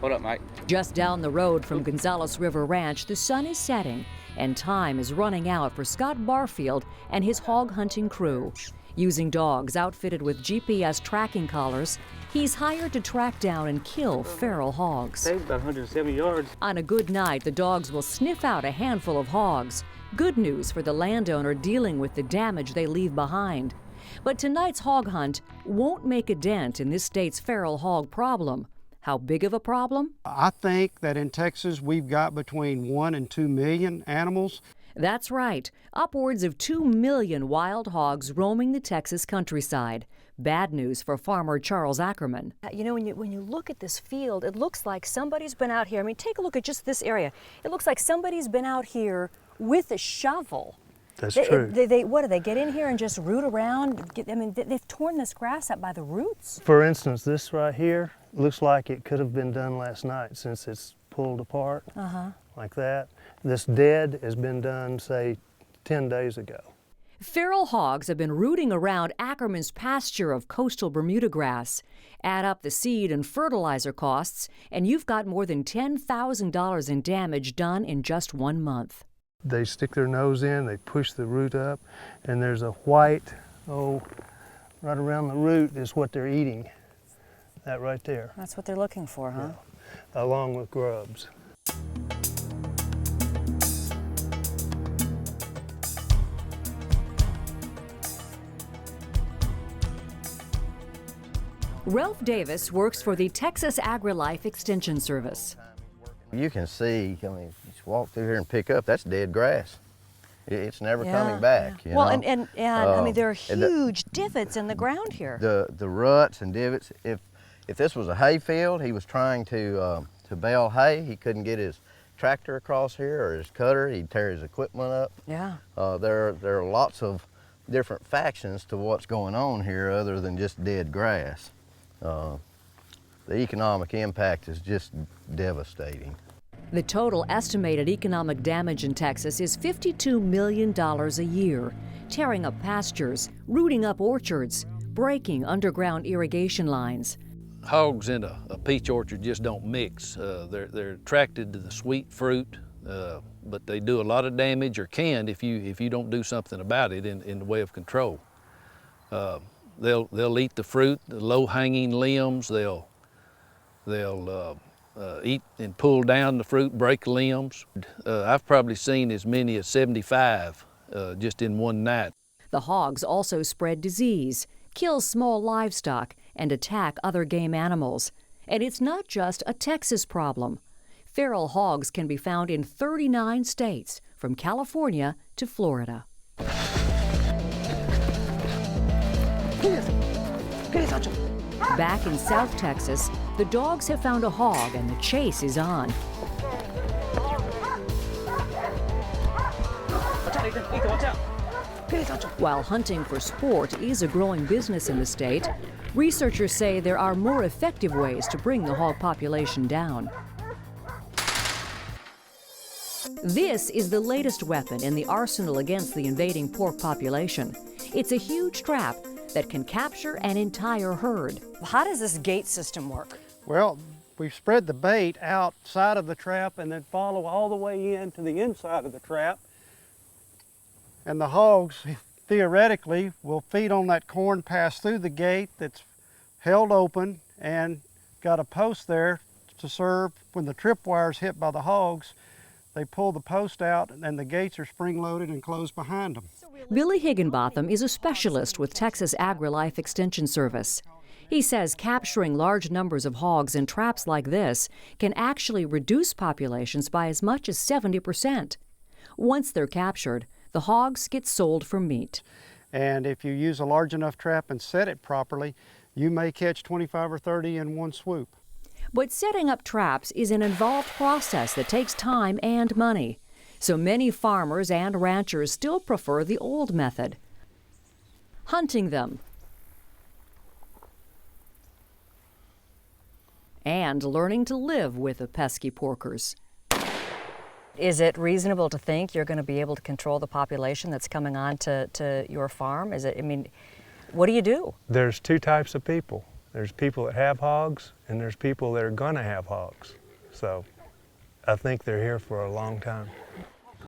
What up, mate? Just down the road from Gonzales River Ranch, the sun is setting and time is running out for Scott Barfield and his hog hunting crew. Using dogs outfitted with GPS tracking collars, he's hired to track down and kill feral hogs. About 170 yards. On a good night, the dogs will sniff out a handful of hogs. Good news for the landowner dealing with the damage they leave behind. But tonight's hog hunt won't make a dent in this state's feral hog problem. How big of a problem? I think that in Texas we've got between 1 and 2 million animals. That's right. Upwards of 2 million wild hogs roaming the Texas countryside. Bad news for farmer Charles Ackerman. You know, when you look at this field, it looks like somebody's been out here. I mean, take a look at just this area. It looks like somebody's been out here with a shovel. That's true. What do they get in here and just root around? I mean, they've torn this grass up by the roots. For instance, this right here looks like it could have been done last night since it's pulled apart like that. This dead has been done, say, 10 days ago. Feral hogs have been rooting around Ackerman's pasture of coastal Bermuda grass. Add up the seed and fertilizer costs, and you've got more than $10,000 in damage done in just 1 month. They stick their nose in, they push the root up, and there's a white, right around the root is what they're eating. That right there. That's what they're looking for, huh? Yeah. Along with grubs. Ralph Davis works for the Texas AgriLife Extension Service. You can see, I mean, just walk through here and pick up, that's dead grass. It's never coming back. You well, know? and I mean, there are huge divots in the ground here. The ruts and divots, if this was a hay field, he was trying to bale hay, he couldn't get his tractor across here or his cutter, he'd tear his equipment up. Yeah. There are lots of different factions to what's going on here other than just dead grass. The economic impact is just devastating. The total estimated economic damage in Texas is $52 million a year, tearing up pastures, rooting up orchards, breaking underground irrigation lines. Hogs in a peach orchard just don't mix. They're attracted to the sweet fruit, but they do a lot of damage, or can if you don't do something about it in the way of control. They'll eat the fruit, the low-hanging limbs. They'll eat and pull down the fruit, break limbs. I've probably seen as many as 75 just in one night. The hogs also spread disease, kill small livestock, and attack other game animals. And it's not just a Texas problem. Feral hogs can be found in 39 states, from California to Florida. Back in South Texas, the dogs have found a hog and the chase is on. While hunting for sport is a growing business in the state, researchers say there are more effective ways to bring the hog population down. This is the latest weapon in the arsenal against the invading pork population. It's a huge trap that can capture an entire herd. How does this gate system work? Well, we spread the bait outside of the trap and then follow all the way in to the inside of the trap. And the hogs, theoretically, will feed on that corn, pass through the gate that's held open and got a post there to serve when the tripwire is hit by the hogs. They pull the post out and the gates are spring-loaded and closed behind them. Billy Higginbotham is a specialist with Texas AgriLife Extension Service. He says capturing large numbers of hogs in traps like this can actually reduce populations by as much as 70%. Once they're captured, the hogs get sold for meat. And if you use a large enough trap and set it properly, you may catch 25 or 30 in one swoop. But setting up traps is an involved process that takes time and money. So many farmers and ranchers still prefer the old method, hunting them and learning to live with the pesky porkers. Is it reasonable to think you're going to be able to control the population that's coming on to your farm? Is it, I mean, what do you do? There's two types of people. There's people that have hogs, and there's people that are gonna have hogs. So I think they're here for a long time.